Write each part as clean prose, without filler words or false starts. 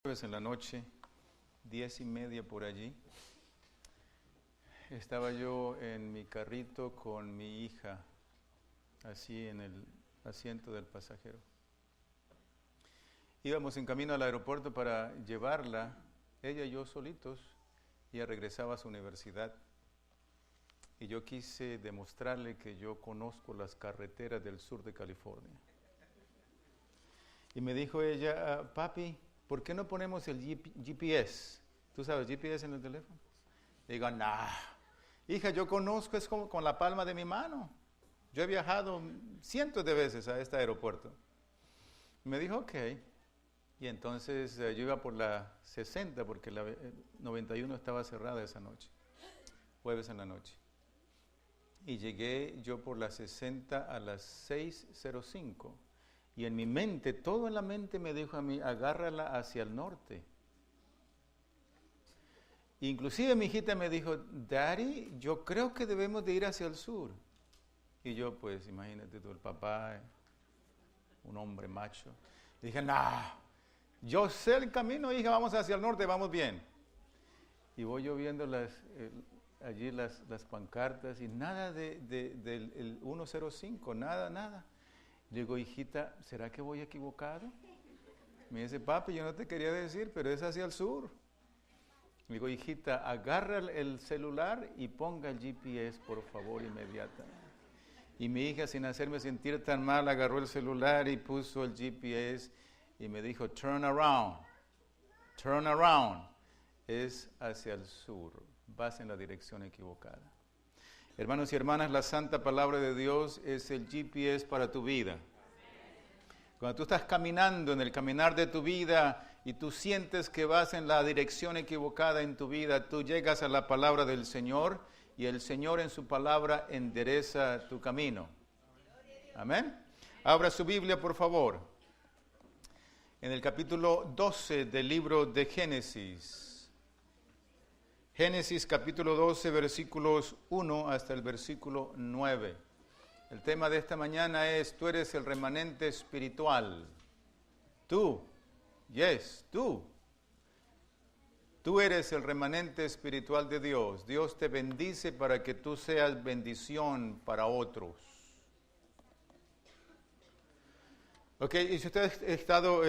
Jueves en la noche, 10:30 por allí, estaba yo en mi carrito con mi hija, así en el asiento del pasajero. Íbamos en camino al aeropuerto para llevarla, ella y yo solitos, y ella regresaba a su universidad. Y yo quise demostrarle que yo conozco las carreteras del sur de California. Y me dijo ella, papi, ¿por qué no ponemos el GPS? ¿Tú sabes GPS en el teléfono? Le digo, nah, hija, yo conozco, es como con la palma de mi mano. Yo he viajado cientos de veces a este aeropuerto. Me dijo, ok. Y entonces yo iba por la 60 porque la 91 estaba cerrada esa noche, jueves en la noche. Y llegué yo por la 60 a las 6:05. Y en mi mente, todo en la mente me dijo a mí, agárrala hacia el norte. Inclusive mi hijita me dijo, Daddy, yo creo que debemos de ir hacia el sur. Y yo, pues, imagínate tú, el papá, un hombre macho. Y dije, nah, yo sé el camino, hija, vamos hacia el norte, vamos bien. Y voy yo viendo allí las pancartas y nada del 105, nada. Digo, hijita, ¿será que voy equivocado? Me dice, papi, yo no te quería decir, pero es hacia el sur. Digo, hijita, agarra el celular y ponga el GPS, por favor, inmediatamente. Y mi hija, sin hacerme sentir tan mal, agarró el celular y puso el GPS y me dijo, turn around. Es hacia el sur, vas en la dirección equivocada. Hermanos y hermanas, la santa palabra de Dios es el GPS para tu vida. Cuando tú estás caminando en el caminar de tu vida y tú sientes que vas en la dirección equivocada en tu vida, tú llegas a la palabra del Señor y el Señor en su palabra endereza tu camino. Amén. Abra su Biblia, por favor. En el capítulo 12 del libro de Génesis. Génesis capítulo 12, versículos 1 hasta el versículo 9. El tema de esta mañana es, tú eres el remanente espiritual. Tú, tú. Tú eres el remanente espiritual de Dios. Dios te bendice para que tú seas bendición para otros. Ok, y si usted ha estado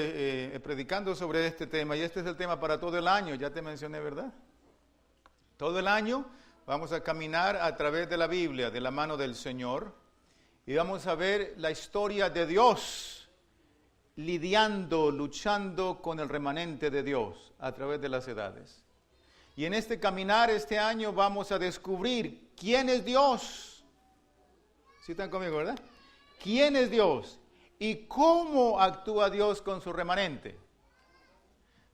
predicando sobre este tema, y este es el tema para todo el año, ya te mencioné, ¿verdad? Todo el año vamos a caminar a través de la Biblia, de la mano del Señor, y vamos a ver la historia de Dios luchando con el remanente de Dios a través de las edades. Y en este caminar este año vamos a descubrir quién es Dios. ¿Sí están conmigo, verdad? ¿Quién es Dios? ¿Y cómo actúa Dios con su remanente?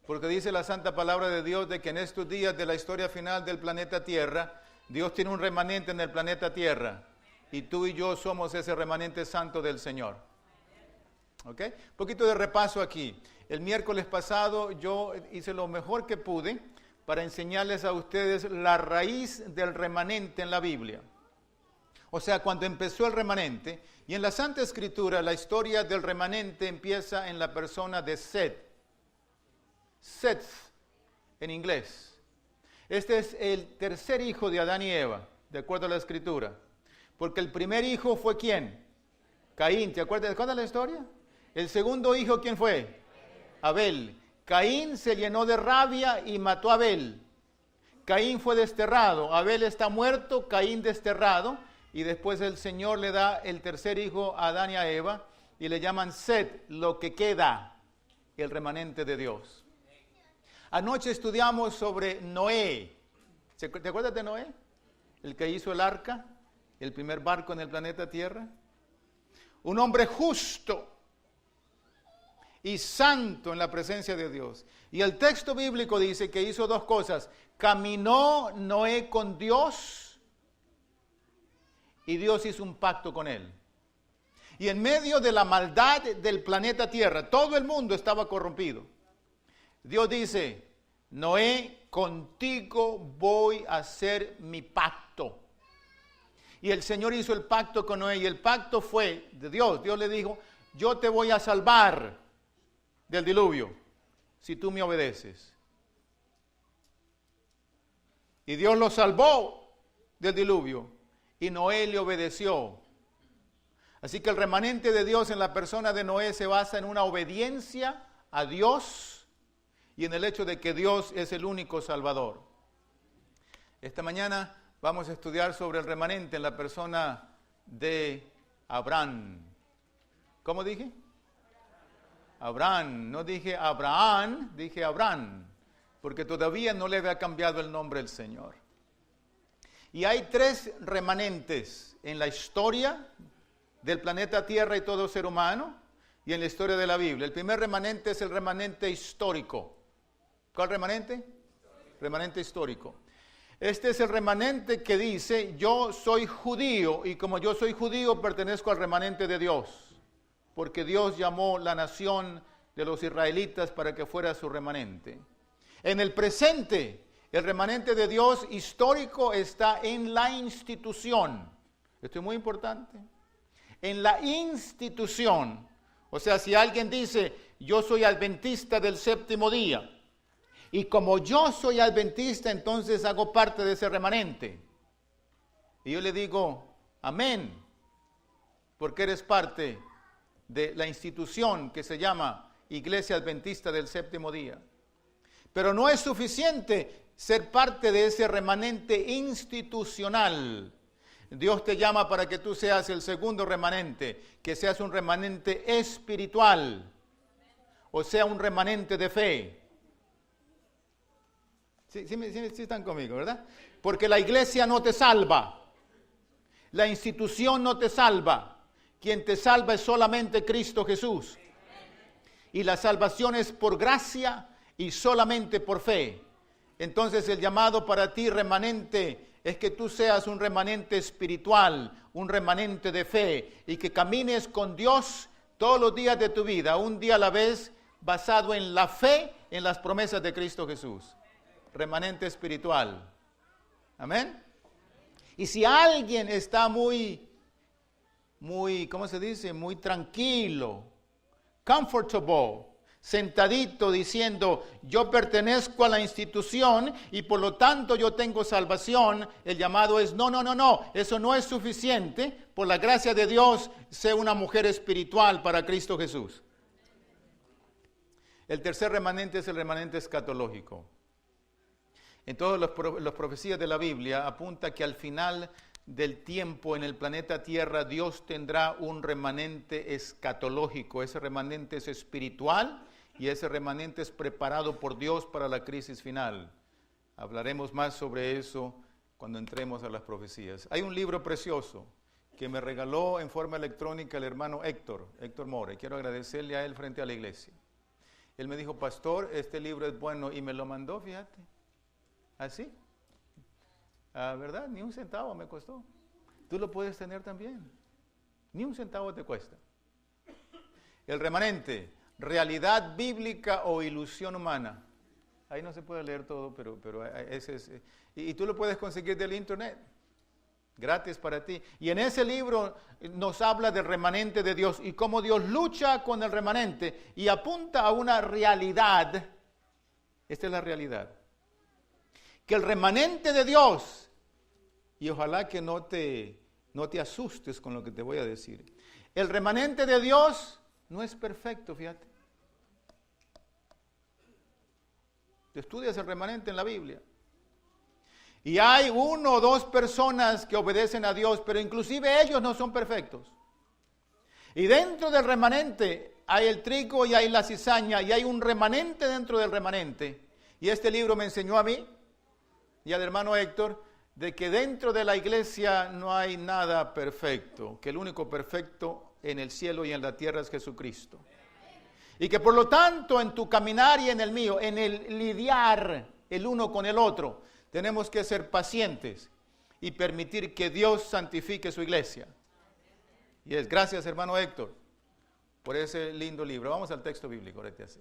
Porque dice la santa palabra de Dios de que en estos días de la historia final del planeta Tierra, Dios tiene un remanente en el planeta Tierra. Y tú y yo somos ese remanente santo del Señor. ¿Ok? Un poquito de repaso aquí. El miércoles pasado yo hice lo mejor que pude para enseñarles a ustedes la raíz del remanente en la Biblia. O sea, cuando empezó el remanente, y en la Santa Escritura la historia del remanente empieza en la persona de Seth, en inglés. Este es el tercer hijo de Adán y Eva, de acuerdo a la Escritura. Porque el primer hijo fue ¿quién? Caín. ¿Te acuerdas de la historia? El segundo hijo, ¿quién fue? Abel. Caín se llenó de rabia y mató a Abel. Caín fue desterrado. Abel está muerto, Caín desterrado. Y después el Señor le da el tercer hijo a Adán y a Eva. Y le llaman Set, lo que queda, el remanente de Dios. Anoche estudiamos sobre Noé. ¿Te acuerdas de Noé? El que hizo el arca, el primer barco en el planeta Tierra. Un hombre justo y santo en la presencia de Dios. Y el texto bíblico dice que hizo dos cosas. Caminó Noé con Dios y Dios hizo un pacto con él. Y en medio de la maldad del planeta Tierra, todo el mundo estaba corrompido. Dios dice, Noé, contigo voy a hacer mi pacto. Y el Señor hizo el pacto con Noé y el pacto fue de Dios. Dios le dijo, yo te voy a salvar del diluvio. si tú me obedeces. Y Dios lo salvó del diluvio y Noé le obedeció. Así que el remanente de Dios en la persona de Noé se basa en una obediencia a Dios y en el hecho de que Dios es el único Salvador. Esta mañana vamos a estudiar sobre el remanente en la persona de Abraham. ¿Cómo dije? Abraham, no dije Abraham, dije Abraham, porque todavía no le había cambiado el nombre el Señor. Y hay 3 remanentes en la historia del planeta Tierra y todo ser humano, y en la historia de la Biblia. El primer remanente es el remanente histórico. ¿Cuál remanente? Remanente histórico. Este es el remanente que dice, yo soy judío, y como yo soy judío, pertenezco al remanente de Dios, porque Dios llamó la nación de los israelitas para que fuera su remanente. En el presente, el remanente de Dios histórico está en la institución. Esto es muy importante. En la institución. O sea, si alguien dice, yo soy adventista del séptimo día, y como yo soy adventista, entonces hago parte de ese remanente. Y yo le digo, amén, porque eres parte de la institución que se llama Iglesia Adventista del Séptimo Día. Pero no es suficiente ser parte de ese remanente institucional. Dios te llama para que tú seas el segundo remanente, que seas un remanente espiritual, o sea, un remanente de fe. Sí están conmigo, ¿verdad? Porque la iglesia no te salva, la institución no te salva, quien te salva es solamente Cristo Jesús. Y la salvación es por gracia y solamente por fe. Entonces el llamado para ti, remanente, es que tú seas un remanente espiritual, un remanente de fe, y que camines con Dios todos los días de tu vida, un día a la vez, basado en la fe, en las promesas de Cristo Jesús. Remanente espiritual. Amén. Y si alguien está muy, ¿cómo se dice? Muy tranquilo, comfortable, sentadito diciendo, yo pertenezco a la institución y por lo tanto yo tengo salvación, el llamado es, no, eso no es suficiente, por la gracia de Dios, sé una mujer espiritual para Cristo Jesús. El tercer remanente es el remanente escatológico. En todas las profecías de la Biblia apunta que al final del tiempo en el planeta Tierra Dios tendrá un remanente escatológico. Ese remanente es espiritual y ese remanente es preparado por Dios para la crisis final. Hablaremos más sobre eso cuando entremos a las profecías. Hay un libro precioso que me regaló en forma electrónica el hermano Héctor More. Quiero agradecerle a él frente a la iglesia. Él me dijo, pastor, este libro es bueno, y me lo mandó, fíjate. Así, ¿verdad? Ni un centavo me costó. Tú lo puedes tener también. Ni un centavo te cuesta. El remanente, realidad bíblica o ilusión humana. Ahí no se puede leer todo, pero ese es. Y tú lo puedes conseguir del internet. Gratis para ti. Y en ese libro nos habla del remanente de Dios y cómo Dios lucha con el remanente y apunta a una realidad. Esta es la realidad. Que el remanente de Dios, y ojalá que no te asustes con lo que te voy a decir, el remanente de Dios no es perfecto, fíjate. Tú estudias el remanente en la Biblia. Y hay 1 o 2 personas que obedecen a Dios, pero inclusive ellos no son perfectos. Y dentro del remanente hay el trigo y hay la cizaña, y hay un remanente dentro del remanente. Y este libro me enseñó a mí y al hermano Héctor, de que dentro de la iglesia no hay nada perfecto, que el único perfecto en el cielo y en la tierra es Jesucristo. Y que por lo tanto en tu caminar y en el mío, en el lidiar el uno con el otro, tenemos que ser pacientes y permitir que Dios santifique su iglesia. Y es gracias, hermano Héctor, por ese lindo libro. Vamos al texto bíblico, ahorita así.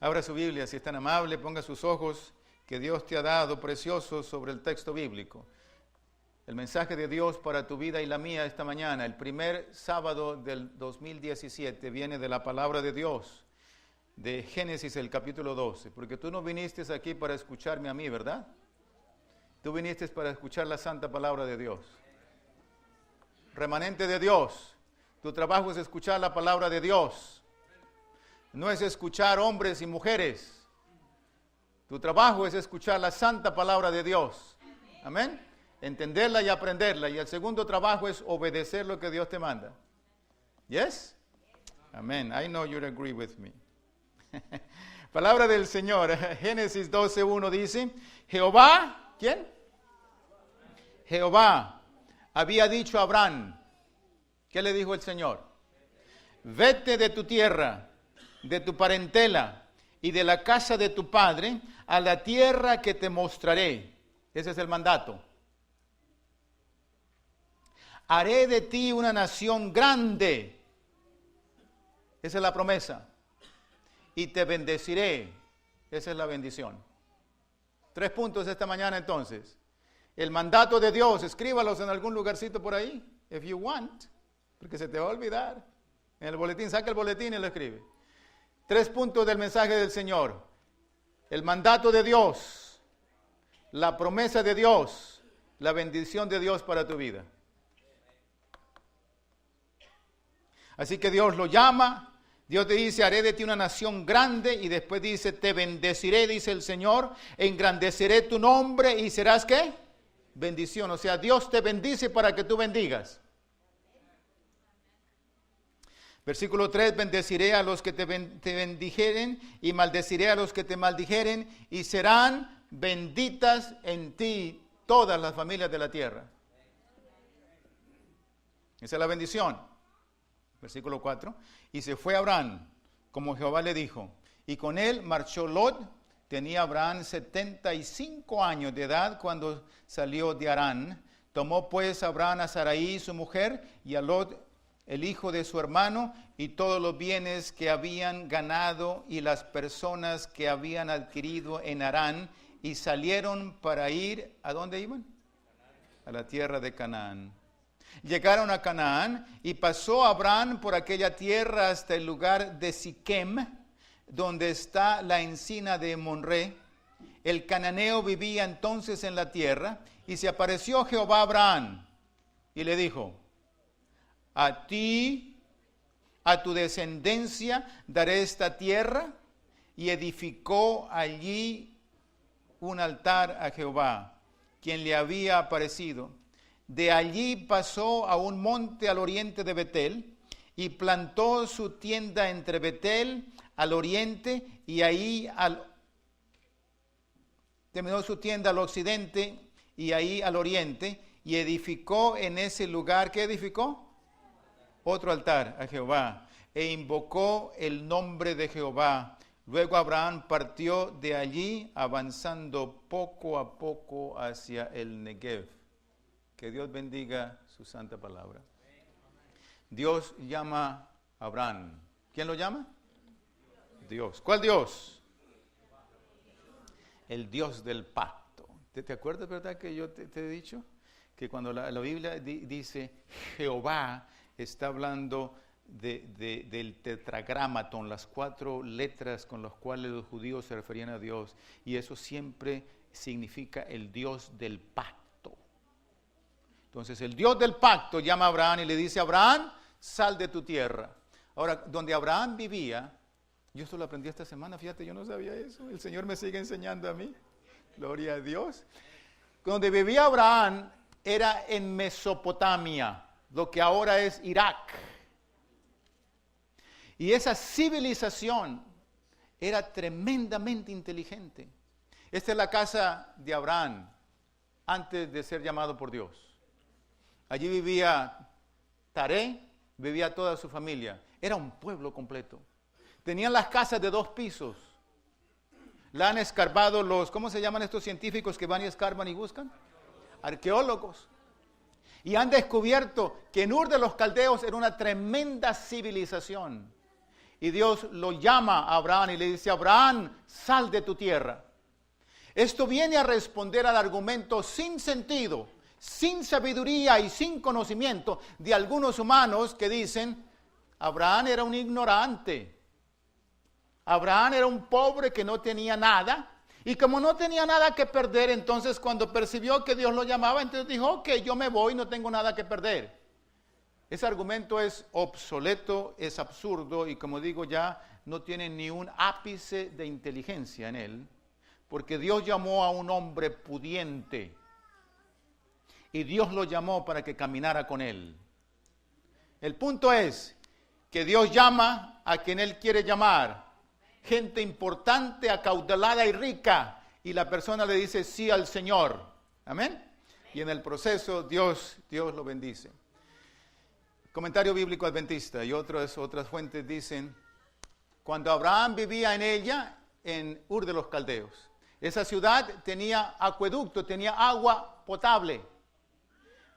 Abra su Biblia, si es tan amable, ponga sus ojos que Dios te ha dado preciosos sobre el texto bíblico. El mensaje de Dios para tu vida y la mía esta mañana, el primer sábado del 2017, viene de la palabra de Dios. de Génesis, el capítulo 12, porque tú no viniste aquí para escucharme a mí, ¿verdad? Tú viniste para escuchar la santa palabra de Dios. Remanente de Dios, tu trabajo es escuchar la palabra de Dios. No es escuchar hombres y mujeres. Tu trabajo es escuchar la santa palabra de Dios. Amén. Entenderla y aprenderla. Y el segundo trabajo es obedecer lo que Dios te manda. Yes? Amén. I know you agree with me. Palabra del Señor. Génesis 12:1 dice, Jehová, ¿quién? Jehová había dicho a Abraham, ¿qué le dijo el Señor? Vete de tu tierra, de tu parentela y de la casa de tu padre a la tierra que te mostraré. Ese es el mandato. Haré de ti una nación grande. Esa es la promesa. Y te bendeciré. Esa es la bendición. 3 puntos esta mañana entonces. El mandato de Dios, escríbalos en algún lugarcito por ahí, if you want, porque se te va a olvidar. En el boletín, saca el boletín y lo escribe. 3 puntos del mensaje del Señor. El mandato de Dios, la promesa de Dios, la bendición de Dios para tu vida. Así que Dios lo llama. Dios te dice, haré de ti una nación grande, y después dice, te bendeciré, dice el Señor, engrandeceré tu nombre y serás, ¿qué? Bendición. O sea, Dios te bendice para que tú bendigas. Versículo 3, bendeciré a los que te bendijeren y maldeciré a los que te maldijeren, y serán benditas en ti todas las familias de la tierra. Esa es la bendición. Versículo 4, y se fue Abraham, como Jehová le dijo, y con él marchó Lot. Tenía Abraham 75 años de edad cuando salió de Harán. Tomó pues Abraham a Sarai su mujer, y a Lot el hijo de su hermano, y todos los bienes que habían ganado y las personas que habían adquirido en Harán, y salieron para ir, ¿a dónde iban? A la tierra de Canaán. Llegaron a Canaán, y pasó Abraham por aquella tierra hasta el lugar de Siquem, donde está la encina de Monré. El cananeo vivía entonces en la tierra, y se apareció Jehová a Abraham, y le dijo, a ti, a tu descendencia, daré esta tierra, y edificó allí un altar a Jehová, quien le había aparecido. De allí pasó a un monte al oriente de Betel, y plantó su tienda entre Betel al oriente, y ahí terminó su tienda al occidente, y ahí al oriente, y edificó en ese lugar, ¿qué edificó? Otro altar a Jehová, e invocó el nombre de Jehová. Luego Abraham partió de allí, avanzando poco a poco hacia el Negev. Que Dios bendiga su santa palabra. Dios llama a Abraham. ¿Quién lo llama? Dios. ¿Cuál Dios? El Dios del pacto. ¿Te acuerdas, verdad, que yo te he dicho? Que cuando la Biblia dice Jehová, está hablando del tetragramaton, las 4 letras con las cuales los judíos se referían a Dios. Y eso siempre significa el Dios del pacto. Entonces el Dios del pacto llama a Abraham y le dice, Abraham, sal de tu tierra. Ahora, donde Abraham vivía, yo esto lo aprendí esta semana, fíjate, yo no sabía eso. El Señor me sigue enseñando a mí. Gloria a Dios. Donde vivía Abraham era en Mesopotamia, lo que ahora es Irak. Y esa civilización era tremendamente inteligente. Esta es la casa de Abraham antes de ser llamado por Dios. Allí vivía Taré, vivía toda su familia. Era un pueblo completo. Tenían las casas de 2 pisos. La han escarbado los, ¿cómo se llaman estos científicos que van y escarban y buscan? Arqueólogos. Y han descubierto que en Ur de los Caldeos era una tremenda civilización. Y Dios lo llama a Abraham y le dice, Abraham, sal de tu tierra. Esto viene a responder al argumento sin sentido, sin sabiduría y sin conocimiento de algunos humanos que dicen, Abraham era un ignorante. Abraham era un pobre que no tenía nada. Y como no tenía nada que perder, entonces cuando percibió que Dios lo llamaba, entonces dijo, ok, yo me voy, no tengo nada que perder. Ese argumento es obsoleto, es absurdo y como digo ya, no tiene ni un ápice de inteligencia en él, porque Dios llamó a un hombre pudiente y Dios lo llamó para que caminara con él. El punto es que Dios llama a quien Él quiere llamar. Gente importante, acaudalada y rica. Y la persona le dice sí al Señor. Amén. Y en el proceso Dios lo bendice. Comentario bíblico adventista y otras fuentes dicen, cuando Abraham vivía en ella, en Ur de los Caldeos, esa ciudad tenía acueducto, tenía agua potable,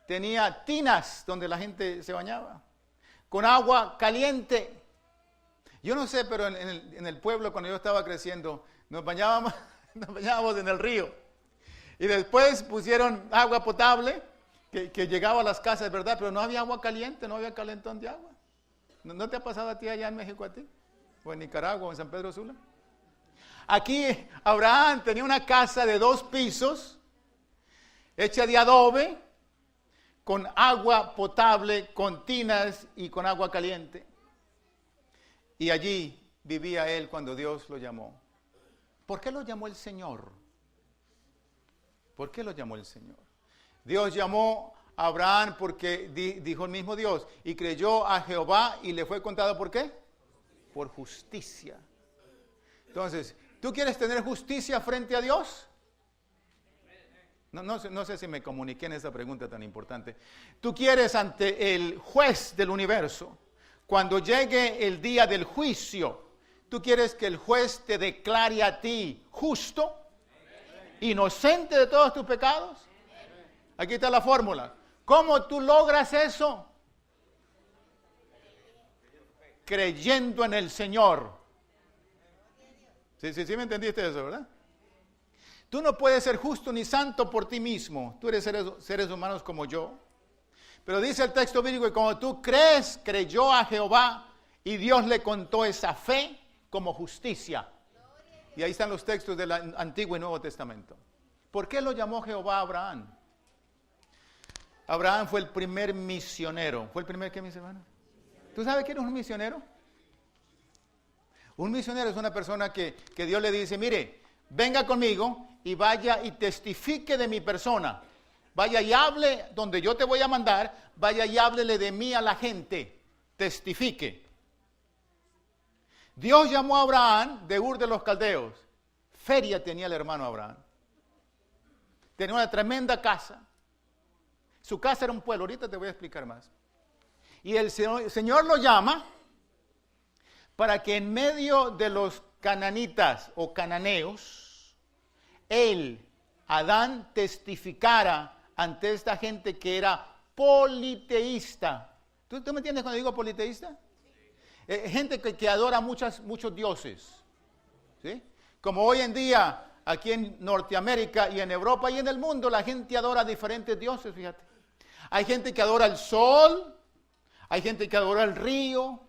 tenía tinas donde la gente se bañaba, con agua caliente. Yo no sé, pero en el pueblo cuando yo estaba creciendo, nos bañábamos en el río. Y después pusieron agua potable que llegaba a las casas, ¿verdad? Pero no había agua caliente, no había calentón de agua. ¿No te ha pasado a ti allá en México a ti? ¿O en Nicaragua o en San Pedro Sula? Aquí Abraham tenía una casa de 2 pisos, hecha de adobe, con agua potable, con tinas y con agua caliente. Y allí vivía él cuando Dios lo llamó. ¿Por qué lo llamó el Señor? ¿Por qué lo llamó el Señor? Dios llamó a Abraham porque dijo el mismo Dios, y creyó a Jehová y le fue contado, ¿por qué? Por justicia. Entonces, ¿tú quieres tener justicia frente a Dios? No sé si me comuniqué en esta pregunta tan importante. Tú quieres ante el juez del universo, cuando llegue el día del juicio, tú quieres que el juez te declare a ti justo, inocente de todos tus pecados. Aquí está la fórmula. ¿Cómo tú logras eso? Creyendo en el Señor. Sí me entendiste eso, ¿verdad? Tú no puedes ser justo ni santo por ti mismo. Tú eres seres humanos como yo. Pero dice el texto bíblico que cuando tú creyó a Jehová y Dios le contó esa fe como justicia. Y ahí están los textos del Antiguo y Nuevo Testamento. ¿Por qué lo llamó Jehová a Abraham? Abraham fue el primer misionero. ¿Fue el primer qué, mis hermanos? ¿Tú sabes quién es un misionero? Un misionero es una persona que Dios le dice, mire, venga conmigo y vaya y testifique de mi persona. Vaya y hable donde yo te voy a mandar, vaya y háblele de mí a la gente, testifique. Dios llamó a Abraham de Ur de los Caldeos. Feria tenía el hermano Abraham. Tenía una tremenda casa. Su casa era un pueblo, ahorita te voy a explicar más. Y el Señor lo llama para que en medio de los cananitas o cananeos, él, Adán, testificara ante esta gente que era politeísta. ¿Tú me entiendes cuando digo politeísta? Gente que adora muchos dioses. ¿Sí? Como hoy en día, aquí en Norteamérica y en Europa y en el mundo, la gente adora diferentes dioses, fíjate. Hay gente que adora el sol, hay gente que adora el río,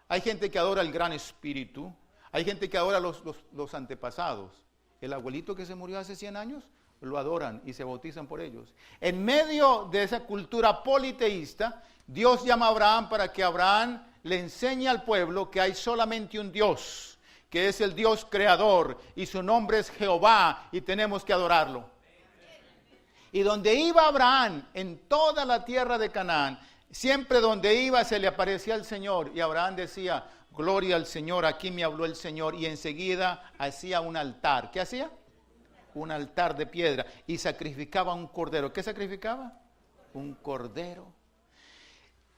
hay gente que adora el gran espíritu, hay gente que adora los antepasados. El abuelito que se murió hace 100 años, lo adoran y se bautizan por ellos. En medio de esa cultura politeísta, Dios llama a Abraham para que Abraham le enseñe al pueblo que hay solamente un Dios, que es el Dios creador, y su nombre es Jehová, y tenemos que adorarlo. Y donde iba Abraham, en toda la tierra de Canaán, siempre donde iba se le aparecía el Señor, y Abraham decía, gloria al Señor, aquí me habló el Señor, y enseguida hacía un altar. ¿Qué hacía? Un altar de piedra, y sacrificaba un cordero. ¿Qué sacrificaba? Un cordero.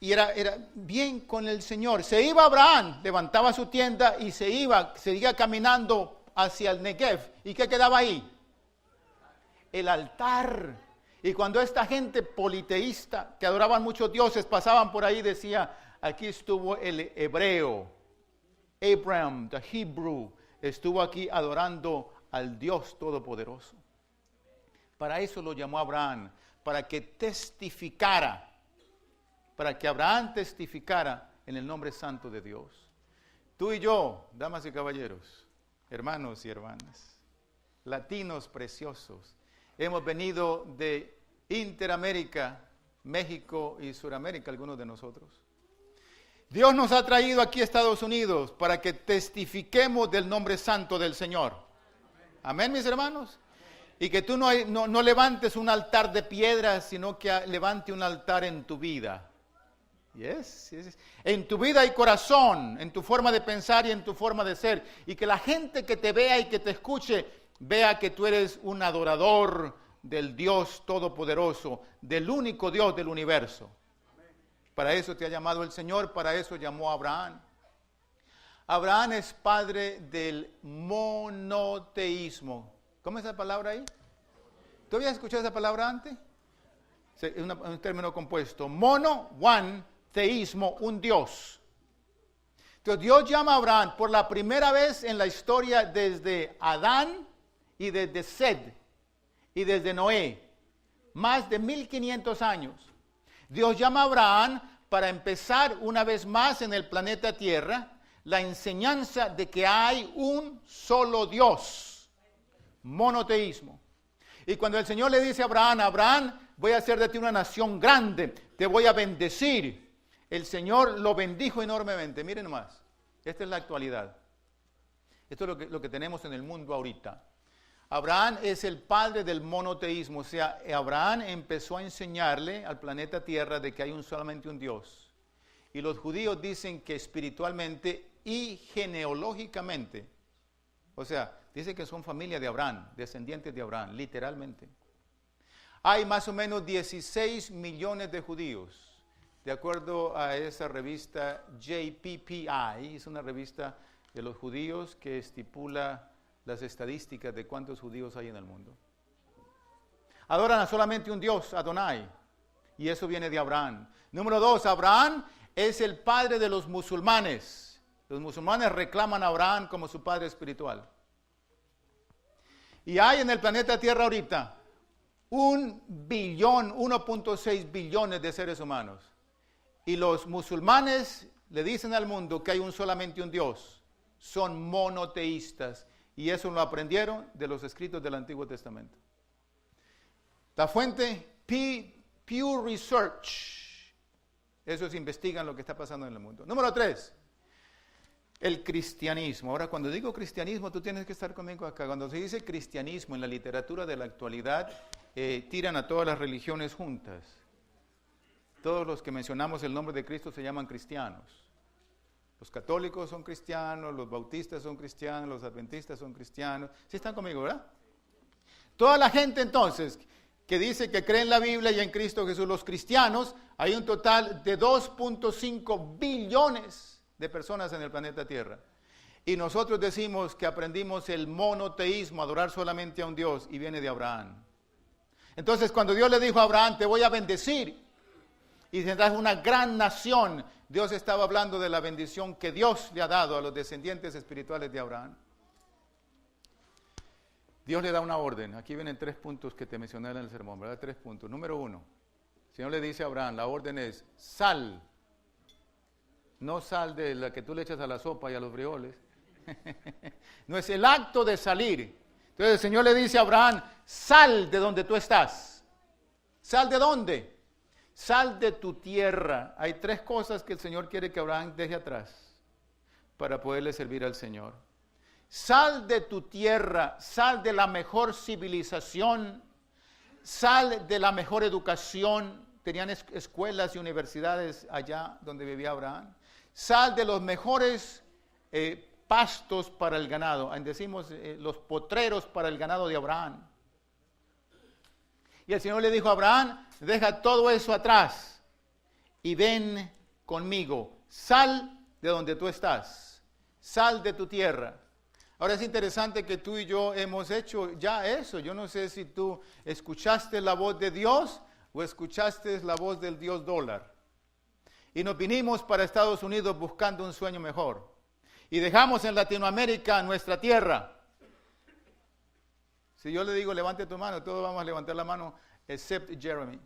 Y era bien con el Señor. Se iba Abraham, levantaba su tienda y seguía caminando hacia el Negev. ¿Y qué quedaba ahí? El altar. Y cuando esta gente politeísta, que adoraban muchos dioses, pasaban por ahí, decía, aquí estuvo el hebreo, Abraham, the Hebrew, estuvo aquí adorando al Dios Todopoderoso. Para eso lo llamó Abraham, para que testificara, para que Abraham testificara en el nombre santo de Dios. Tú y yo, damas y caballeros, hermanos y hermanas, latinos preciosos, hemos venido de Interamérica, México y Suramérica, algunos de nosotros. Dios nos ha traído aquí a Estados Unidos para que testifiquemos del nombre santo del Señor. Amén, mis hermanos. Y que tú no levantes un altar de piedra, sino que levante un altar en tu vida. Yes. En tu vida y corazón, en tu forma de pensar y en tu forma de ser. Y que la gente que te vea y que te escuche, vea que tú eres un adorador del Dios Todopoderoso, del único Dios del universo. Para eso te ha llamado el Señor, para eso llamó a Abraham. Abraham es padre del monoteísmo. ¿Cómo es esa palabra ahí? ¿Tú habías escuchado esa palabra antes? Es un término compuesto. Mono, one, teísmo, un Dios. Entonces Dios llama a Abraham por la primera vez en la historia desde Adán y desde Sed y desde Noé. Más de 1500 años. Dios llama a Abraham para empezar una vez más en el planeta Tierra la enseñanza de que hay un solo Dios. Monoteísmo. Y cuando el Señor le dice a Abraham, Abraham, voy a hacer de ti una nación grande, te voy a bendecir. El Señor lo bendijo enormemente. Miren nomás, esta es la actualidad. Esto es lo que tenemos en el mundo ahorita. Abraham es el padre del monoteísmo, o sea, Abraham empezó a enseñarle al planeta Tierra de que hay solamente un Dios. Y los judíos dicen que espiritualmente y genealógicamente, o sea, dice que son familia de Abraham, descendientes de Abraham, literalmente. Hay más o menos 16 millones de judíos, de acuerdo a esa revista JPPI, es una revista de los judíos que estipula las estadísticas de cuántos judíos hay en el mundo. Adoran a solamente un Dios, Adonai, y eso viene de Abraham. Número 2, Abraham es el padre de los musulmanes. Los musulmanes reclaman a Abraham como su padre espiritual. Y hay en el planeta Tierra ahorita 1.6 billones de seres humanos. Y los musulmanes le dicen al mundo que hay solamente un Dios. Son monoteístas. Y eso lo aprendieron de los escritos del Antiguo Testamento. La fuente, Pew Research. Esos investigan lo que está pasando en el mundo. Número 3, el cristianismo. Ahora, cuando digo cristianismo, tú tienes que estar conmigo acá. Cuando se dice cristianismo en la literatura de la actualidad, tiran a todas las religiones juntas. Todos los que mencionamos el nombre de Cristo se llaman cristianos. Los católicos son cristianos, los bautistas son cristianos, los adventistas son cristianos. ¿Sí están conmigo, verdad? Toda la gente entonces que dice que cree en la Biblia y en Cristo Jesús, los cristianos, hay un total de 2.5 billones de personas en el planeta Tierra. Y nosotros decimos que aprendimos el monoteísmo, adorar solamente a un Dios, y viene de Abraham. Entonces, cuando Dios le dijo a Abraham, te voy a bendecir, y tendrás una gran nación, Dios estaba hablando de la bendición que Dios le ha dado a los descendientes espirituales de Abraham. Dios le da una orden. Aquí vienen 3 puntos que te mencioné en el sermón, ¿verdad? 3 puntos. Número 1, el Señor le dice a Abraham, la orden es sal. No sal de la que tú le echas a la sopa y a los frijoles. No es el acto de salir. Entonces el Señor le dice a Abraham, sal de donde tú estás. ¿Sal de dónde? Sal de tu tierra. Hay 3 cosas que el Señor quiere que Abraham deje atrás para poderle servir al Señor. Sal de tu tierra, sal de la mejor civilización, sal de la mejor educación. Tenían escuelas y universidades allá donde vivía Abraham. Sal de los mejores pastos para el ganado. Decimos los potreros para el ganado de Abraham. Y el Señor le dijo a Abraham, deja todo eso atrás y ven conmigo. Sal de donde tú estás. Sal de tu tierra. Ahora es interesante que tú y yo hemos hecho ya eso. Yo no sé si tú escuchaste la voz de Dios o escuchaste la voz del Dios dólar. Y nos vinimos para Estados Unidos buscando un sueño mejor. Y dejamos en Latinoamérica nuestra tierra. Si yo le digo, levante tu mano, todos vamos a levantar la mano, except Jeremy.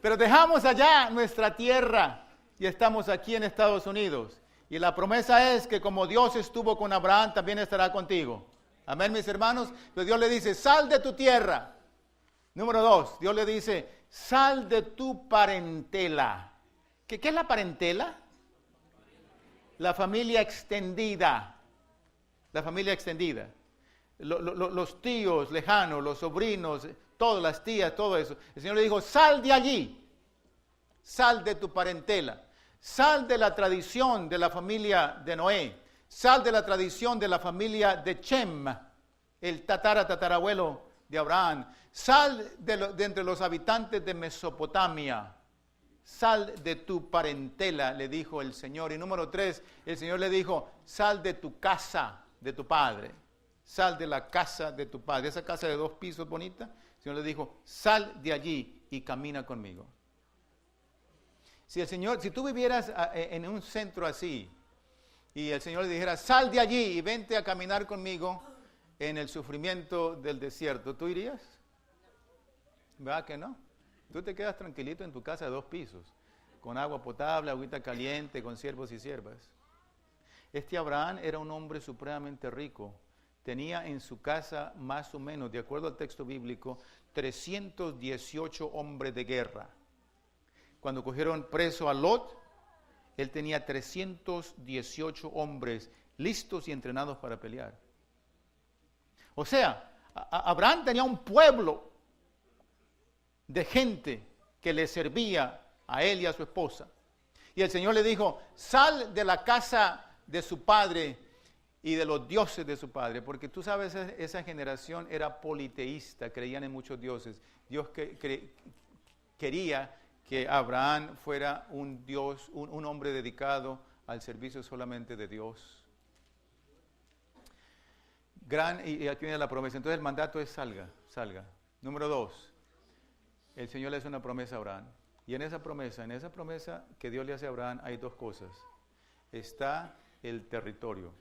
Pero dejamos allá nuestra tierra y estamos aquí en Estados Unidos. Y la promesa es que como Dios estuvo con Abraham, también estará contigo. Amén, mis hermanos. Pero Dios le dice, sal de tu tierra. Número 2, Dios le dice, sal de tu parentela. ¿Qué es la parentela? La familia extendida. La familia extendida. Los tíos lejanos, los sobrinos, todas las tías, todo eso. El Señor le dijo, sal de allí. Sal de tu parentela. Sal de la tradición de la familia de Noé. Sal de la tradición de la familia de Chem, el tatarabuelo de Abraham. Sal de entre los habitantes de Mesopotamia. Sal de tu parentela, le dijo el Señor. Y número 3, el Señor le dijo, sal de tu casa, de tu padre. Sal de la casa de tu padre. Esa casa de 2 pisos bonita. El Señor le dijo, sal de allí y camina conmigo. Si tú vivieras en un centro así, y el Señor le dijera, sal de allí y vente a caminar conmigo en el sufrimiento del desierto, ¿tú irías? ¿Verdad que no? Tú te quedas tranquilito en tu casa de 2 pisos, con agua potable, agüita caliente, con siervos y siervas. Este Abraham era un hombre supremamente rico. Tenía en su casa más o menos, de acuerdo al texto bíblico, 318 hombres de guerra. Cuando cogieron preso a Lot, él tenía 318 hombres listos y entrenados para pelear. O sea, Abraham tenía un pueblo de gente que le servía a él y a su esposa. Y el Señor le dijo, sal de la casa de su padre y de los dioses de su padre, porque tú sabes, esa generación era politeísta, creían en muchos dioses. Dios quería que Abraham fuera un Dios, un hombre dedicado al servicio solamente de Dios. Y aquí viene la promesa. Entonces el mandato es salga. Número 2, el Señor le hace una promesa a Abraham. Y en esa promesa que Dios le hace a Abraham hay 2 cosas. Está el territorio.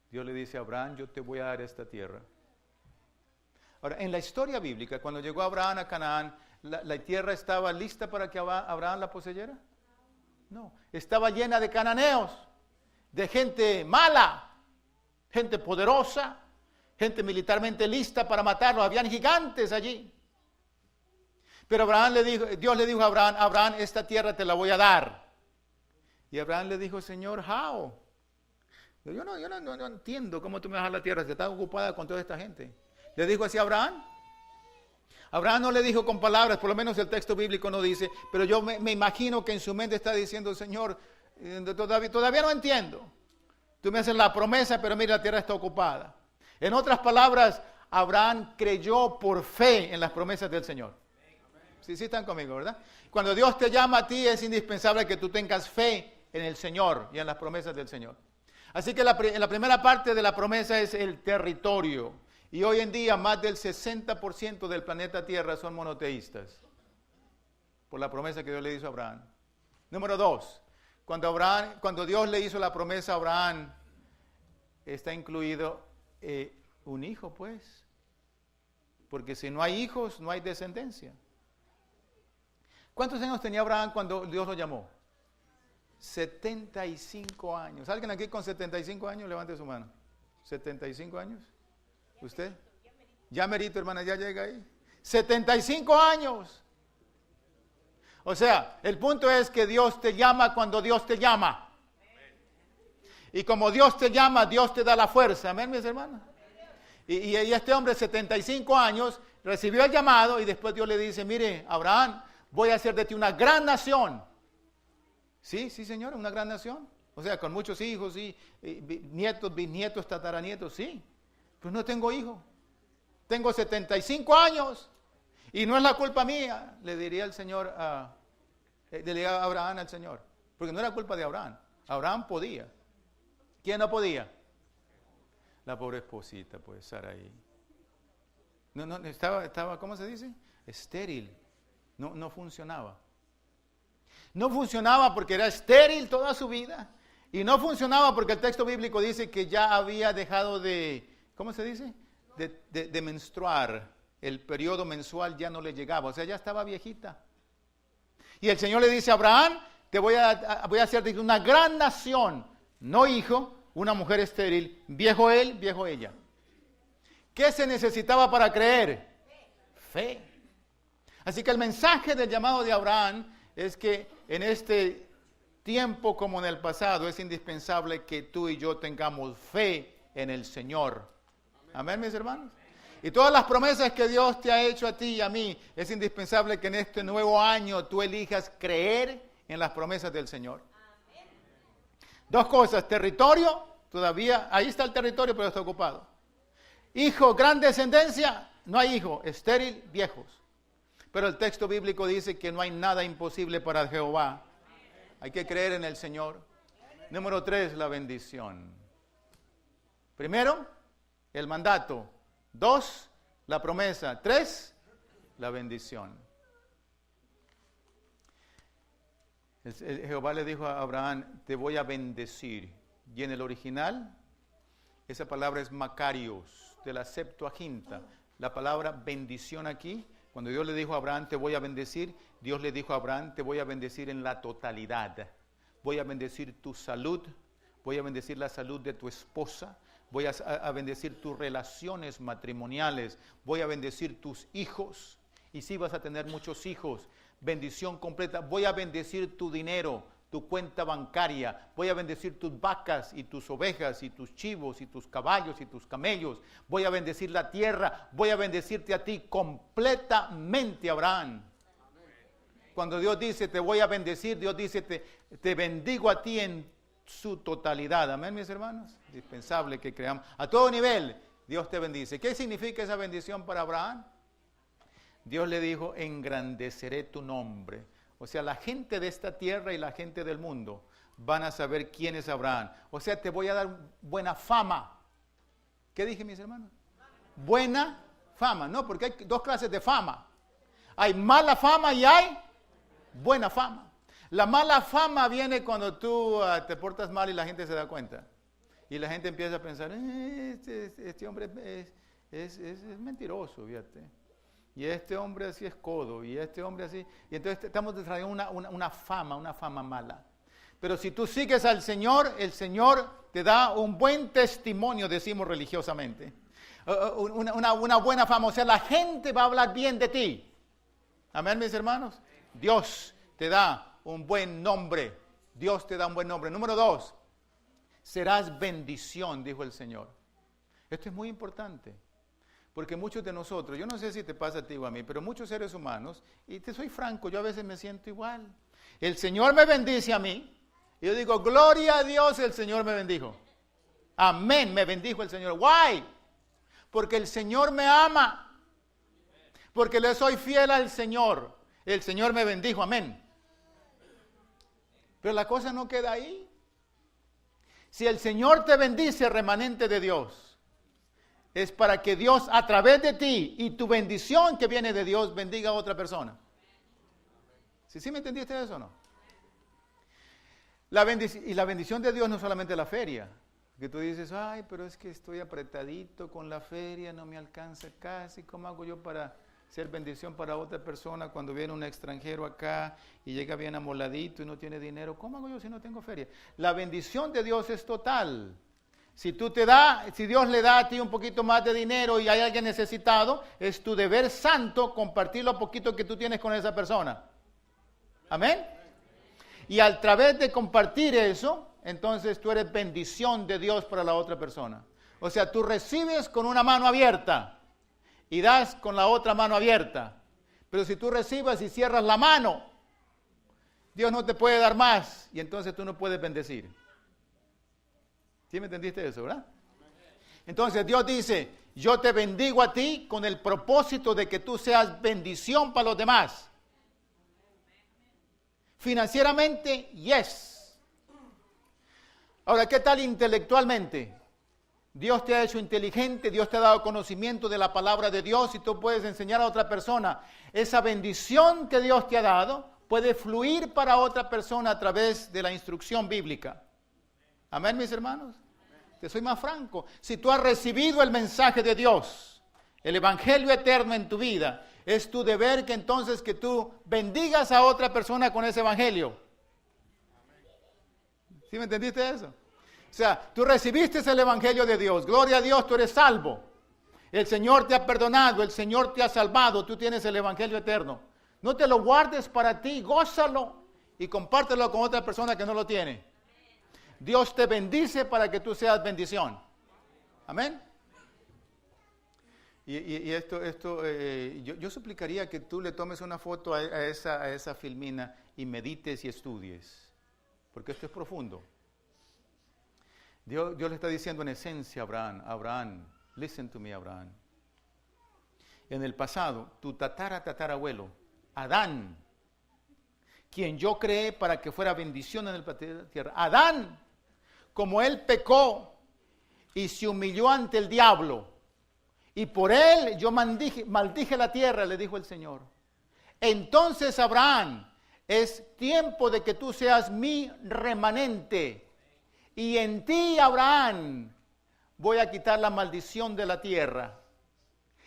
Dios le dice a Abraham, yo te voy a dar esta tierra. Ahora, en la historia bíblica, cuando llegó Abraham a Canaán, ¿la tierra estaba lista para que Abraham la poseyera? No, estaba llena de cananeos, de gente mala, gente poderosa, gente militarmente lista para matarlos. Habían gigantes allí. Pero Dios le dijo a Abraham, Abraham, esta tierra te la voy a dar. Y Abraham le dijo, Señor, how? Yo no entiendo cómo tú me vas a dar la tierra, si estás ocupada con toda esta gente. Le dijo así a Abraham. Abraham no le dijo con palabras, por lo menos el texto bíblico no dice, pero yo me imagino que en su mente está diciendo, Señor, todavía no entiendo. Tú me haces la promesa, pero mira, la tierra está ocupada. En otras palabras, Abraham creyó por fe en las promesas del Señor. Sí están conmigo, ¿verdad? Cuando Dios te llama a ti, es indispensable que tú tengas fe en el Señor y en las promesas del Señor. Así que la primera parte de la promesa es el territorio. Y hoy en día más del 60% del planeta Tierra son monoteístas. Por la promesa que Dios le hizo a Abraham. Número 2. Cuando Dios le hizo la promesa a Abraham, está incluido un hijo, pues. Porque si no hay hijos, no hay descendencia. ¿Cuántos años tenía Abraham cuando Dios lo llamó? 75 años. ¿Alguien aquí con 75 años? Levante su mano. ¿75 años? ¿Usted? Ya merito, hermana, ya llega ahí. 75 años. O sea, el punto es que Dios te llama cuando Dios te llama. Y como Dios te llama, Dios te da la fuerza. Amén, mis hermanas. Y este hombre, 75 años, recibió el llamado y después Dios le dice, mire, Abraham, voy a hacer de ti una gran nación. Sí, señor, una gran nación. O sea, con muchos hijos, y nietos, bisnietos, tataranietos, sí. Pues no tengo hijos. Tengo 75 años. Y no es la culpa mía, le diría el Señor, le diría Abraham al Señor. Porque no era culpa de Abraham. Abraham podía. ¿Quién no podía? La pobre esposita, pues, Sarai. No, estaba, ¿cómo se dice? Estéril. No funcionaba. No funcionaba porque era estéril toda su vida. Y no funcionaba porque el texto bíblico dice que ya había dejado de, ¿cómo se dice? De menstruar. El periodo mensual ya no le llegaba. O sea, ya estaba viejita. Y el Señor le dice a Abraham, voy a hacer de una gran nación, no hijo, una mujer estéril, viejo él, viejo ella. ¿Qué se necesitaba para creer? Fe. Así que el mensaje del llamado de Abraham es que en este tiempo como en el pasado es indispensable que tú y yo tengamos fe en el Señor. Amén, mis hermanos. Y todas las promesas que Dios te ha hecho a ti y a mí, es indispensable que en este nuevo año tú elijas creer en las promesas del Señor. Dos cosas, territorio, todavía, ahí está el territorio, pero está ocupado. Hijo, gran descendencia, no hay hijo, estéril, viejos. Pero el texto bíblico dice que no hay nada imposible para Jehová. Hay que creer en el Señor. Número 3, la bendición. Primero, el mandato. 2, la promesa. 3, la bendición. Jehová le dijo a Abraham, te voy a bendecir. Y en el original, esa palabra es Macarios, de la Septuaginta. La palabra bendición aquí, cuando Dios le dijo a Abraham, te voy a bendecir, Dios le dijo a Abraham, te voy a bendecir en la totalidad. Voy a bendecir tu salud, voy a bendecir la salud de tu esposa, voy a bendecir tus relaciones matrimoniales, voy a bendecir tus hijos. Y sí vas a tener muchos hijos, bendición completa. Voy a bendecir tu dinero, tu cuenta bancaria, voy a bendecir tus vacas y tus ovejas y tus chivos y tus caballos y tus camellos, voy a bendecir la tierra, voy a bendecirte a ti completamente, Abraham. Cuando Dios dice te voy a bendecir, Dios dice te bendigo a ti en su totalidad. Amén, mis hermanos. Indispensable que creamos. A todo nivel, Dios te bendice. ¿Qué significa esa bendición para Abraham? Dios le dijo, engrandeceré tu nombre. O sea, la gente de esta tierra y la gente del mundo van a saber quién es Abraham. O sea, te voy a dar buena fama. ¿Qué dije, mis hermanos? Buena fama. No, porque hay dos clases de fama. Hay mala fama y hay buena fama. La mala fama viene cuando tú te portas mal y la gente se da cuenta. Y la gente empieza a pensar, este hombre es mentiroso, fíjate. Y este hombre así es codo, y este hombre así. Y entonces estamos desarrollando una fama mala. Pero si tú sigues al Señor, el Señor te da un buen testimonio, decimos religiosamente. Una buena fama, o sea, la gente va a hablar bien de ti. Amén, mis hermanos. Dios te da un buen nombre. Dios te da un buen nombre. Número 2, serás bendición, dijo el Señor. Esto es muy importante. Porque muchos de nosotros, yo no sé si te pasa a ti o a mí, pero muchos seres humanos, y te soy franco, yo a veces me siento igual. El Señor me bendice a mí, y yo digo, gloria a Dios, el Señor me bendijo. Amén, me bendijo el Señor. Why? Porque el Señor me ama. Porque le soy fiel al Señor. El Señor me bendijo, amén. Pero la cosa no queda ahí. Si el Señor te bendice, remanente de Dios, es para que Dios a través de ti y tu bendición que viene de Dios bendiga a otra persona. ¿Sí me entendiste eso o no? Y la bendición de Dios no solamente la feria. Que tú dices, ay, pero es que estoy apretadito con la feria, no me alcanza casi. ¿Cómo hago yo para ser bendición para otra persona cuando viene un extranjero acá y llega bien amoladito y no tiene dinero? ¿Cómo hago yo si no tengo feria? La bendición de Dios es total. Si Dios le da a ti un poquito más de dinero y hay alguien necesitado, es tu deber santo compartir lo poquito que tú tienes con esa persona. Amén. Y a través de compartir eso, entonces tú eres bendición de Dios para la otra persona. O sea, tú recibes con una mano abierta y das con la otra mano abierta. Pero si tú recibes y cierras la mano, Dios no te puede dar más y entonces tú no puedes bendecir. ¿Sí me entendiste eso, verdad? Entonces Dios dice, yo te bendigo a ti con el propósito de que tú seas bendición para los demás. Financieramente, yes. Ahora, ¿qué tal intelectualmente? Dios te ha hecho inteligente, Dios te ha dado conocimiento de la palabra de Dios y tú puedes enseñar a otra persona. Esa bendición que Dios te ha dado puede fluir para otra persona a través de la instrucción bíblica. Amén, mis hermanos. Te soy más franco. Si tú has recibido el mensaje de Dios, el evangelio eterno en tu vida, es tu deber que entonces que tú bendigas a otra persona con ese evangelio. ¿Sí me entendiste eso? O sea, tú recibiste el Evangelio de Dios. Gloria a Dios, tú eres salvo. El Señor te ha perdonado, el Señor te ha salvado, tú tienes el Evangelio eterno. No te lo guardes para ti, gózalo y compártelo con otra persona que no lo tiene. Dios te bendice para que tú seas bendición. Amén. Y yo suplicaría que tú le tomes una foto a esa filmina y medites y estudies, porque esto es profundo. Dios le está diciendo en esencia a Abraham, listen to me, Abraham. En el pasado, tu tatarabuelo, Adán, quien yo creé para que fuera bendición en el planeta Tierra, Adán, como él pecó y se humilló ante el diablo, y por él yo maldije la tierra, le dijo el Señor. Entonces, Abraham, es tiempo de que tú seas mi remanente. Y en ti, Abraham, voy a quitar la maldición de la tierra.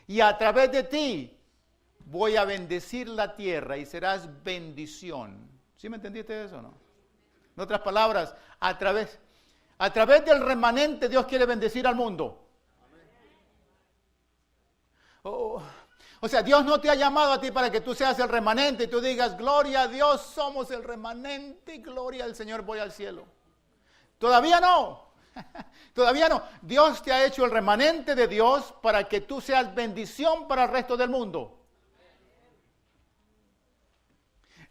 Y a través de ti voy a bendecir la tierra y serás bendición. ¿Sí me entendiste eso o no? En otras palabras, a través del remanente Dios quiere bendecir al mundo. O sea, Dios no te ha llamado a ti para que tú seas el remanente y tú digas, gloria a Dios, somos el remanente, gloria al Señor, voy al cielo. Todavía no, todavía no. Dios te ha hecho el remanente de Dios para que tú seas bendición para el resto del mundo.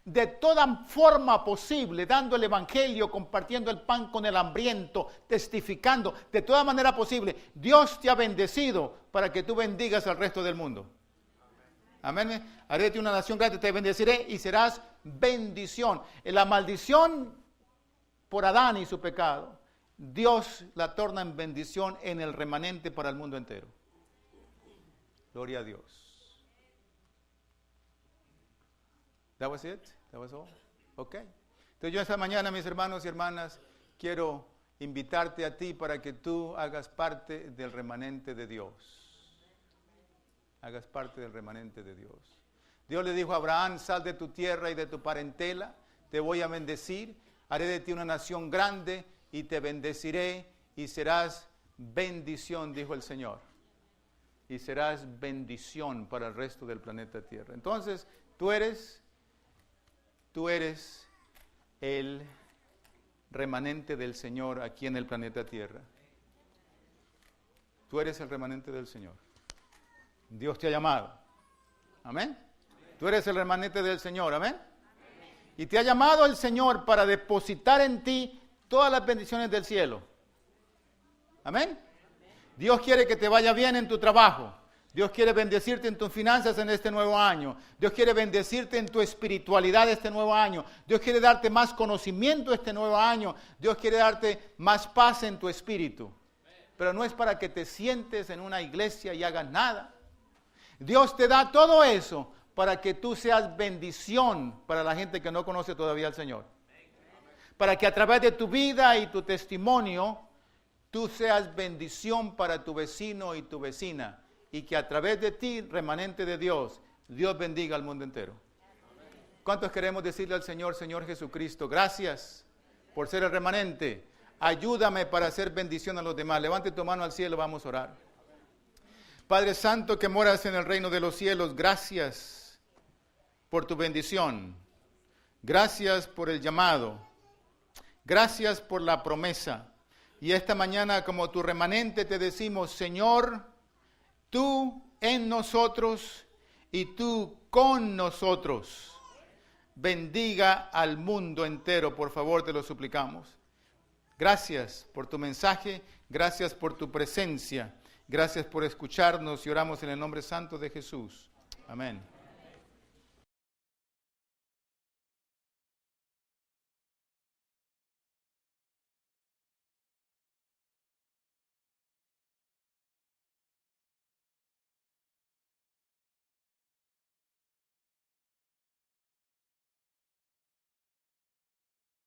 De toda forma posible, dando el evangelio, compartiendo el pan con el hambriento, testificando, de toda manera posible. Dios te ha bendecido para que tú bendigas al resto del mundo. Amén. Haré de ti una nación grande, te bendeciré y serás bendición. En la maldición por Adán y su pecado, Dios la torna en bendición en el remanente para el mundo entero. Gloria a Dios. That was it? That was all? Okay. Entonces yo esta mañana, mis hermanos y hermanas, quiero invitarte a ti para que tú hagas parte del remanente de Dios. Hagas parte del remanente de Dios. Dios le dijo a Abraham, sal de tu tierra y de tu parentela, te voy a bendecir, haré de ti una nación grande y te bendeciré y serás bendición, dijo el Señor. Y serás bendición para el resto del planeta Tierra. Entonces, tú eres el remanente del Señor aquí en el planeta Tierra. Tú eres el remanente del Señor. Dios te ha llamado. Amén. Tú eres el remanente del Señor. Amén. Y te ha llamado el Señor para depositar en ti todas las bendiciones del cielo. Amén. Dios quiere que te vaya bien en tu trabajo. Dios quiere bendecirte en tus finanzas en este nuevo año. Dios quiere bendecirte en tu espiritualidad este nuevo año. Dios quiere darte más conocimiento este nuevo año. Dios quiere darte más paz en tu espíritu. Pero no es para que te sientes en una iglesia y hagas nada. Dios te da todo eso para que tú seas bendición para la gente que no conoce todavía al Señor. Para que a través de tu vida y tu testimonio, tú seas bendición para tu vecino y tu vecina. Y que a través de ti, remanente de Dios, Dios bendiga al mundo entero. ¿Cuántos queremos decirle al Señor, Señor Jesucristo, gracias por ser el remanente? Ayúdame para hacer bendición a los demás. Levante tu mano al cielo, vamos a orar. Padre Santo que moras en el reino de los cielos, gracias por tu bendición. Gracias por el llamado. Gracias por la promesa. Y esta mañana como tu remanente te decimos, Señor, tú en nosotros y tú con nosotros. Bendiga al mundo entero, por favor, te lo suplicamos. Gracias por tu mensaje, gracias por tu presencia, gracias por escucharnos y oramos en el nombre santo de Jesús. Amén.